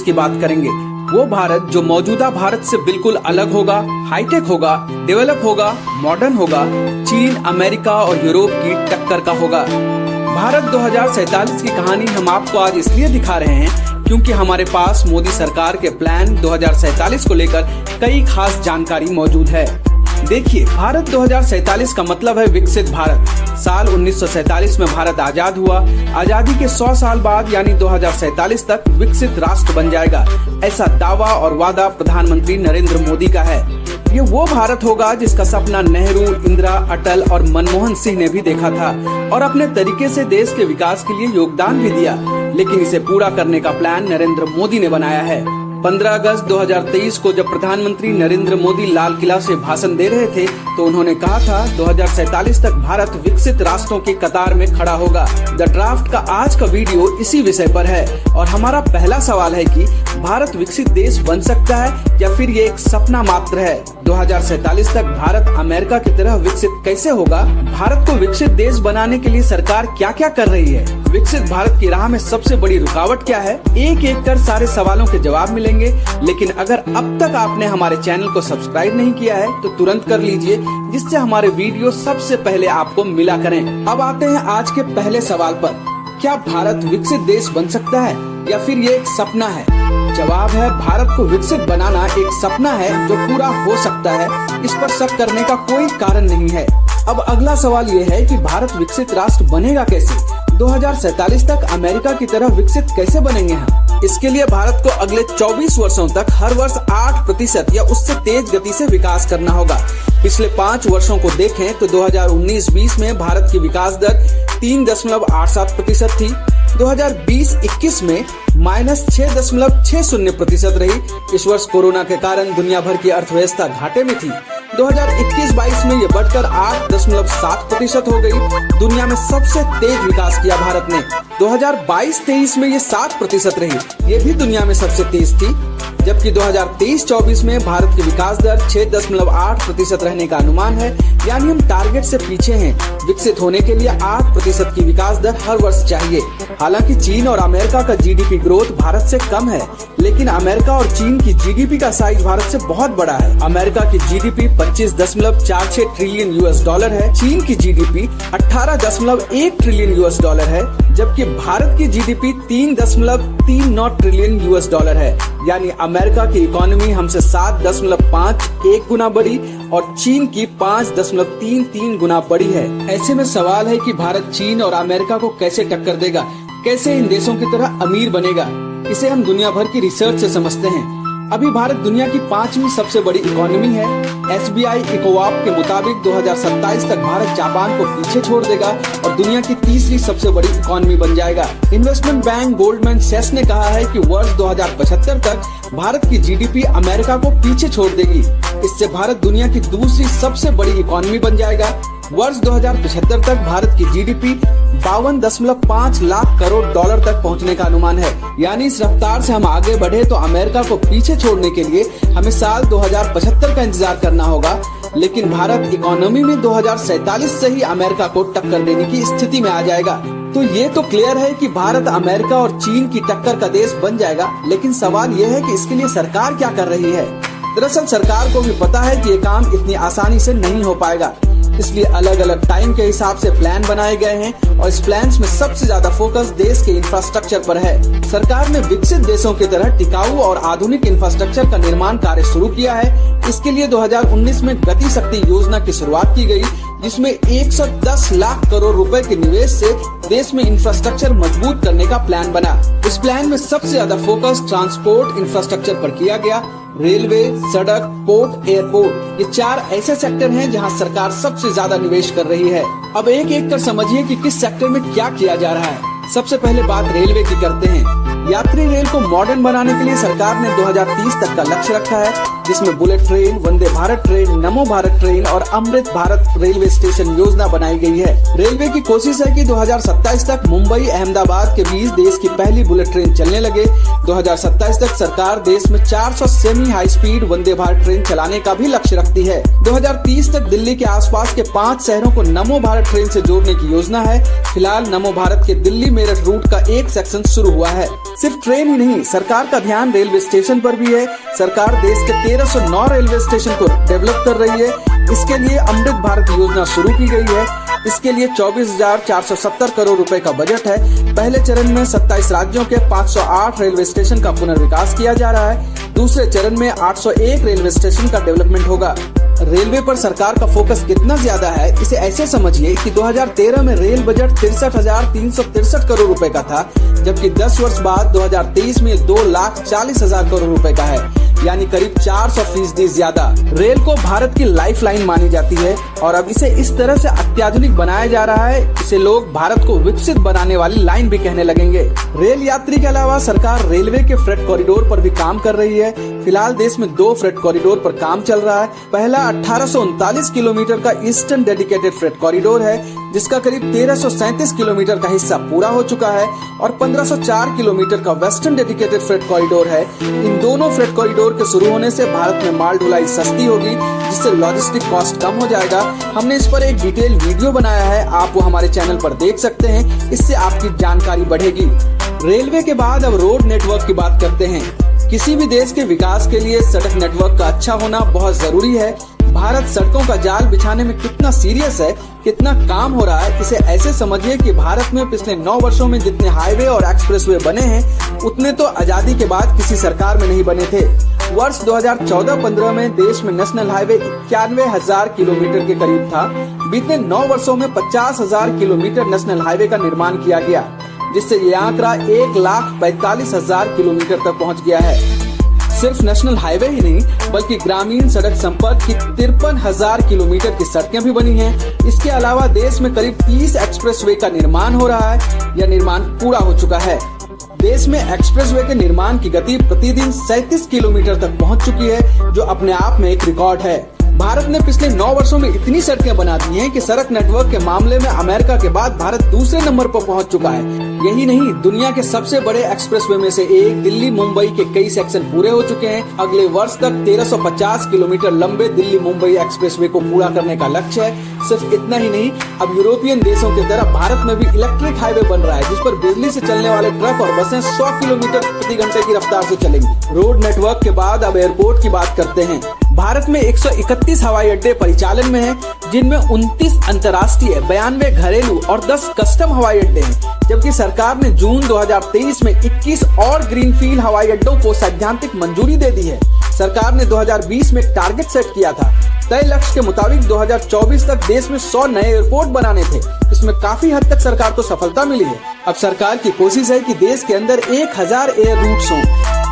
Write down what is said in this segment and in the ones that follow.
की बात करेंगे, वो भारत जो मौजूदा भारत से बिल्कुल अलग होगा, हाईटेक होगा, डेवलप होगा, मॉडर्न होगा, चीन, अमेरिका और यूरोप की टक्कर का होगा। भारत 2047 की कहानी हम आपको आज इसलिए दिखा रहे हैं क्योंकि हमारे पास मोदी सरकार के प्लान 2047 को लेकर कई खास जानकारी मौजूद है। देखिए, भारत 2047 का मतलब है विकसित भारत। साल 1947 में भारत आजाद हुआ। आजादी के 100 साल बाद यानी 2047 तक विकसित राष्ट्र बन जाएगा, ऐसा दावा और वादा प्रधानमंत्री नरेंद्र मोदी का है। ये वो भारत होगा जिसका सपना नेहरू, इंदिरा, अटल और मनमोहन सिंह ने भी देखा था और अपने तरीके से देश के विकास के लिए योगदान भी दिया। लेकिन इसे पूरा करने का प्लान नरेंद्र मोदी ने बनाया है। 15 अगस्त 2023 को जब प्रधानमंत्री नरेंद्र मोदी लाल किला से भाषण दे रहे थे तो उन्होंने कहा था 2047 तक भारत विकसित राष्ट्रों की कतार में खड़ा होगा। द ड्राफ्ट का आज का वीडियो इसी विषय पर है और हमारा पहला सवाल है कि भारत विकसित देश बन सकता है या फिर ये एक सपना मात्र है। 2047 तक भारत अमेरिका की तरह विकसित कैसे होगा? भारत को विकसित देश बनाने के लिए सरकार क्या क्या कर रही है? विकसित भारत की राह में सबसे बड़ी रुकावट क्या है? एक एक कर सारे सवालों के जवाब मिलेंगे। लेकिन अगर अब तक आपने हमारे चैनल को सब्सक्राइब नहीं किया है तो तुरंत कर लीजिए, जिससे हमारे वीडियो सबसे पहले आपको मिला करें। अब आते हैं आज के पहले सवाल पर, क्या भारत विकसित देश बन सकता है या फिर ये एक सपना है? जवाब है, भारत को विकसित बनाना एक सपना है जो पूरा हो सकता है। इस पर शक करने का कोई कारण नहीं है। अब अगला सवाल ये है कि भारत विकसित राष्ट्र बनेगा कैसे? 2047 तक अमेरिका की तरह विकसित कैसे बनेंगे हम? इसके लिए भारत को अगले 24 वर्षों तक हर वर्ष 8% या उससे तेज गति से विकास करना होगा। पिछले 5 वर्षों को देखें तो 2019-20 में भारत की विकास दर 3.87% थी। 2020-21 में -6.60% रही। इस वर्ष कोरोना के कारण दुनिया भर की अर्थव्यवस्था घाटे में थी। 2021-22 में ये बढ़कर 8.7% हो गई। दुनिया में सबसे तेज विकास किया भारत ने। 2022-23 में ये 7% रही, ये भी दुनिया में सबसे तेज थी। जबकि 2023-24 में भारत की विकास दर 6.8% रहने का अनुमान है, यानी हम टारगेट से पीछे हैं। विकसित होने के लिए 8% की विकास दर हर वर्ष चाहिए। हालांकि चीन और अमेरिका का जीडीपी ग्रोथ भारत से कम है, लेकिन अमेरिका और चीन की जीडीपी का साइज भारत से बहुत बड़ा है। अमेरिका की जीडीपी 25.46 ट्रिलियन $, है। चीन की जीडीपी 18.1 ट्रिलियन $, है, जबकि भारत की जीडीपी 3.39 ट्रिलियन $, है। यानी अमेरिका की इकोनॉमी हमसे 7.51 गुना बड़ी और चीन की 5.33 गुना बड़ी है। ऐसे में सवाल है कि भारत चीन और अमेरिका को कैसे टक्कर देगा, कैसे इन देशों की तरह अमीर बनेगा? इसे हम दुनिया भर की रिसर्च से समझते हैं। अभी भारत दुनिया की 5वीं सबसे बड़ी इकोनॉमी है। SBI इकोवाप के मुताबिक 2027 तक भारत जापान को पीछे छोड़ देगा और दुनिया की 3री सबसे बड़ी इकोनॉमी बन जाएगा। इन्वेस्टमेंट बैंक गोल्डमैन सैक्स ने कहा है कि वर्ष 2075 तक भारत की जीडीपी अमेरिका को पीछे छोड़ देगी। इससे भारत दुनिया की 2री सबसे बड़ी इकोनॉमी बन जाएगा। वर्ष 2075 तक भारत की जीडीपी 52.5 लाख करोड़ $, तक पहुंचने का अनुमान है। यानी इस रफ्तार से हम आगे बढ़े तो अमेरिका को पीछे छोड़ने के लिए हमें साल 2075 का इंतजार करना होगा। लेकिन भारत इकोनॉमी में 2047 से ही अमेरिका को टक्कर देने की स्थिति में आ जाएगा। तो ये तो क्लियर है कि भारत अमेरिका और चीन की टक्कर का देश बन जाएगा। लेकिन सवाल ये है कि इसके लिए सरकार क्या कर रही है? दरअसल सरकार को भी पता है कि ये काम इतनी आसानी से नहीं हो पाएगा, इसलिए अलग अलग टाइम के हिसाब से प्लान बनाए गए हैं और इस प्लान्स में सबसे ज्यादा फोकस देश के इंफ्रास्ट्रक्चर पर है। सरकार ने विकसित देशों की तरह टिकाऊ और आधुनिक इंफ्रास्ट्रक्चर का निर्माण कार्य शुरू किया है। इसके लिए 2019 में गति शक्ति योजना की शुरुआत की गई, जिसमें 110 लाख करोड़ रुपए के निवेश से देश में इंफ्रास्ट्रक्चर मजबूत करने का प्लान बना। इस प्लान में सबसे ज्यादा फोकस ट्रांसपोर्ट इंफ्रास्ट्रक्चर पर किया गया। रेलवे, सड़क, पोर्ट, एयरपोर्ट, ये 4 ऐसे सेक्टर हैं जहां सरकार सबसे ज्यादा निवेश कर रही है। अब एक एक कर समझिए कि किस सेक्टर में क्या किया जा रहा है। सबसे पहले बात रेलवे की करते हैं। यात्री रेल को मॉडर्न बनाने के लिए सरकार ने 2030 तक का लक्ष्य रखा है। जिसमें bullet train, Vande Bharat train, नमो भारत ट्रेन और अमृत भारत रेलवे स्टेशन योजना बनाई गई है। रेलवे की कोशिश है कि 2027 तक मुंबई अहमदाबाद के बीच देश की पहली बुलेट ट्रेन चलने लगे। 2027 तक सरकार देश में 400 semi high speed Vande Bharat train चलाने का भी लक्ष्य रखती है। 2030 तक दिल्ली के आसपास के 5 शहरों को नमो भारत ट्रेन से जोड़ने की योजना है। फिलहाल नमो भारत के दिल्ली मेरठ रूट का एक सेक्शन शुरू हुआ है। सिर्फ ट्रेन ही नहीं, सरकार का ध्यान रेलवे स्टेशन पर भी है। सरकार देश के 1309 रेलवे स्टेशन को डेवलप कर रही है। इसके लिए अमृत भारत योजना शुरू की गई है। इसके लिए 24,470 करोड़ रुपए का बजट है। पहले चरण में 27 राज्यों के 508 रेलवे स्टेशन का पुनर्विकास किया जा रहा है। दूसरे चरण में 801 रेलवे स्टेशन का डेवलपमेंट होगा। रेलवे पर सरकार का फोकस कितना ज्यादा है, इसे ऐसे समझिए कि 2013 में रेल बजट 63,363 करोड़ रुपए का था, जबकि 10 वर्ष बाद 2023 में 2,40,000 करोड़ रुपए का है, यानी करीब 400% ज्यादा। रेल को भारत की लाइफलाइन मानी जाती है और अब इसे इस तरह से अत्याधुनिक बनाया जा रहा है, इसे लोग भारत को विकसित बनाने वाली लाइन भी कहने लगेंगे। रेल यात्री के अलावा सरकार रेलवे के फ्रेट कॉरिडोर पर भी काम कर रही है। फिलहाल देश में 2 फ्रेट कॉरिडोर पर काम चल रहा है। पहला 1839 किलोमीटर का ईस्टर्न डेडिकेटेड फ्रेट कॉरिडोर है, जिसका करीब 1337 किलोमीटर का हिस्सा पूरा हो चुका है, और 1504 किलोमीटर का वेस्टर्न डेडिकेटेड फ्रेट कॉरिडोर है। इन दोनों फ्रेट कॉरिडोर के शुरू होने से भारत में माल ढुलाई सस्ती होगी, जिससे लॉजिस्टिक कॉस्ट कम हो जाएगा। हमने इस पर एक डिटेल वीडियो बनाया है, आप वो हमारे चैनल पर देख सकते हैं। इससे आपकी जानकारी बढ़ेगी। रेलवे के बाद अब रोड नेटवर्क की बात करते हैं। किसी भी देश के विकास के लिए सड़क नेटवर्क का अच्छा होना बहुत जरूरी है। भारत सड़कों का जाल बिछाने में कितना सीरियस है, कितना काम हो रहा है, इसे ऐसे समझिए कि भारत में पिछले 9 वर्षों में जितने हाईवे और एक्सप्रेसवे बने हैं, उतने तो आजादी के बाद किसी सरकार में नहीं बने थे। वर्ष 2014-15 में देश में नेशनल हाईवे 91,000 किलोमीटर के करीब था। बीते 9 वर्षों में 50,000 किलोमीटर नेशनल हाईवे का निर्माण किया गया, जिससे ये आंकड़ा 1,45,000 किलोमीटर तक पहुंच गया है। सिर्फ नेशनल हाईवे ही नहीं, बल्कि ग्रामीण सड़क संपर्क की 53,000 किलोमीटर की सड़कें भी बनी हैं। इसके अलावा देश में करीब 30 एक्सप्रेसवे का निर्माण हो रहा है या निर्माण पूरा हो चुका है। देश में एक्सप्रेसवे के निर्माण की गति प्रतिदिन 37 किलोमीटर तक पहुंच चुकी है, जो अपने आप में एक रिकॉर्ड है। भारत ने पिछले 9 वर्षों में इतनी सड़कें बना दी हैं कि सड़क नेटवर्क के मामले में अमेरिका के बाद भारत दूसरे नंबर पर पहुंच चुका है। यही नहीं, दुनिया के सबसे बड़े एक्सप्रेसवे में से एक दिल्ली मुंबई के कई सेक्शन पूरे हो चुके हैं। अगले वर्ष तक 1350 किलोमीटर लंबे दिल्ली मुंबई एक्सप्रेसवे को पूरा करने का लक्ष्य है। सिर्फ इतना ही नहीं, अब यूरोपियन देशों की तरह भारत में भी इलेक्ट्रिक हाईवे बन रहा है, जिस पर बिजली से चलने वाले ट्रक और बसें 100 किलोमीटर प्रति घंटे की रफ्तार से चलेंगी। रोड नेटवर्क के बाद अब एयरपोर्ट की बात करते हैं। भारत में 131 हवाई अड्डे परिचालन में हैं, जिनमें 29 अंतर्राष्ट्रीय, 92 घरेलू और 10 कस्टम हवाई अड्डे हैं। जबकि सरकार ने जून 2023 में 21 और ग्रीनफील्ड हवाई अड्डों को सैद्धांतिक मंजूरी दे दी है। सरकार ने 2020 में टारगेट सेट किया था। तय लक्ष्य के मुताबिक 2024 तक देश में 100 नए एयरपोर्ट बनाने थे। इसमें काफी हद तक सरकार को सफलता मिली है। अब सरकार की कोशिश है कि देश के अंदर 1000 एयर रूट्स हों।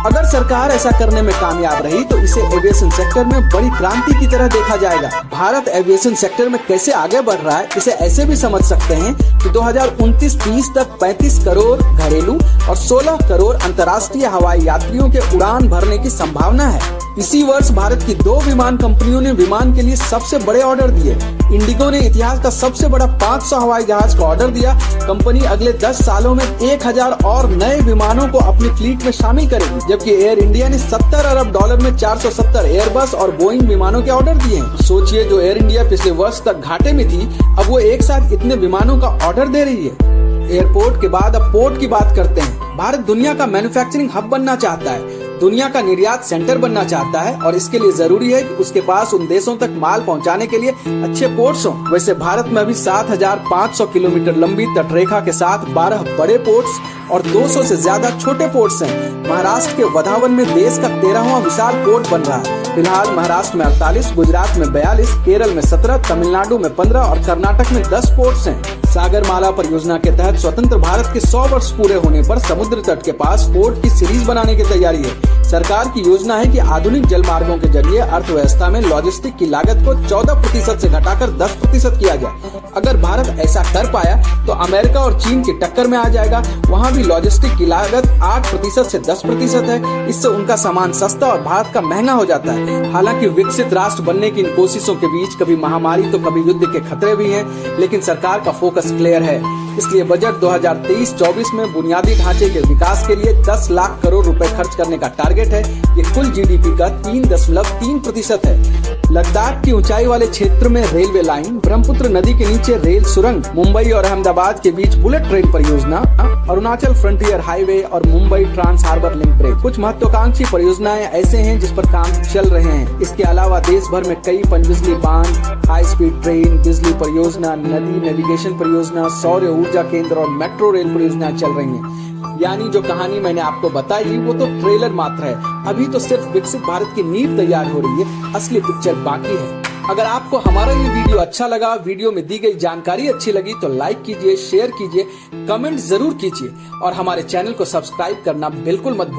अगर सरकार ऐसा करने में कामयाब रही तो इसे एविएशन सेक्टर में बड़ी क्रांति की तरह देखा जाएगा। भारत एविएशन सेक्टर में कैसे आगे बढ़ रहा है, इसे ऐसे भी समझ सकते हैं कि 2029-30 तक 35 करोड़ घरेलू और 16 करोड़ अंतर्राष्ट्रीय हवाई यात्रियों के उड़ान भरने की संभावना है। इसी वर्ष भारत की 2 विमान कंपनियों ने विमान के लिए सबसे बड़े ऑर्डर दिए। इंडिगो ने इतिहास का सबसे बड़ा 500 हवाई जहाज का ऑर्डर दिया। कंपनी अगले 10 सालों में 1000 और नए विमानों को अपनी फ्लीट में शामिल करेगी, जबकि एयर इंडिया ने $70 अरब में 470 एयरबस और बोइंग विमानों के ऑर्डर दिए हैं। सोचिए, जो एयर इंडिया पिछले वर्ष तक घाटे में थी, अब वो एक साथ इतने विमानों का ऑर्डर दे रही है। एयरपोर्ट के बाद अब पोर्ट की बात करते हैं। भारत दुनिया का मैन्युफैक्चरिंग हब बनना चाहता है, दुनिया का निर्यात सेंटर बनना चाहता है, और इसके लिए जरूरी है कि उसके पास उन देशों तक माल पहुंचाने के लिए अच्छे पोर्ट्स हों। वैसे भारत में अभी 7500 किलोमीटर लंबी तटरेखा के साथ 12 बड़े पोर्ट्स और 200 से ज्यादा छोटे पोर्ट्स हैं। महाराष्ट्र के वधावन में देश का 13वां विशाल पोर्ट बन रहा है। फिलहाल महाराष्ट्र में 48, गुजरात में 42, केरल में 17, तमिलनाडु में 15 और कर्नाटक में 10 पोर्ट्स हैं। सागरमाला परियोजना के तहत स्वतंत्र भारत के 100 वर्ष पूरे होने पर समुद्र तट के पास पोर्ट की सीरीज बनाने की तैयारी है। सरकार की योजना है कि आधुनिक जल मार्गों के जरिए अर्थव्यवस्था में लॉजिस्टिक की लागत को 14% से घटाकर 10% किया जाए। अगर भारत ऐसा कर पाया तो अमेरिका और चीन की टक्कर में आ जाएगा। वहाँ भी लॉजिस्टिक की लागत 8% से 10% है। इससे उनका सामान सस्ता और भारत का महंगा हो जाता है। हालांकि विकसित राष्ट्र बनने की इन कोशिशों के बीच कभी महामारी तो कभी युद्ध के खतरे भी हैं, लेकिन सरकार का फोकस क्लियर है। इसलिए बजट 2023-24 में बुनियादी ढांचे के विकास के लिए 10 लाख करोड़ रुपए खर्च करने का टारगेट है। ये कुल जीडीपी का 3.3% है। लद्दाख की ऊंचाई वाले क्षेत्र में रेलवे लाइन, ब्रह्मपुत्र नदी के नीचे रेल सुरंग, मुंबई और अहमदाबाद के बीच बुलेट ट्रेन परियोजना, अरुणाचल फ्रंटियर हाईवे और Mumbai trans harbour link bridge कुछ महत्वाकांक्षी परियोजनाएं ऐसे हैं जिस पर काम चल रहे हैं। इसके अलावा देश भर में कई पनबिजली बांध, हाई स्पीड ट्रेन, बिजली परियोजना, नदी नेविगेशन परियोजना, सौर ऊर्जा केंद्र और मेट्रो रेल परियोजना चल रही है। यानी जो कहानी मैंने आपको बताई वो तो ट्रेलर मात्र है। अभी तो सिर्फ विकसित भारत की नींव तैयार हो रही है, असली पिक्चर बाकी है। अगर आपको हमारा ये वीडियो अच्छा लगा, वीडियो में दी गई जानकारी अच्छी लगी तो लाइक कीजिए, शेयर कीजिए, कमेंट जरूर कीजिए और हमारे चैनल को सब्सक्राइब करना बिल्कुल मत भूलिए।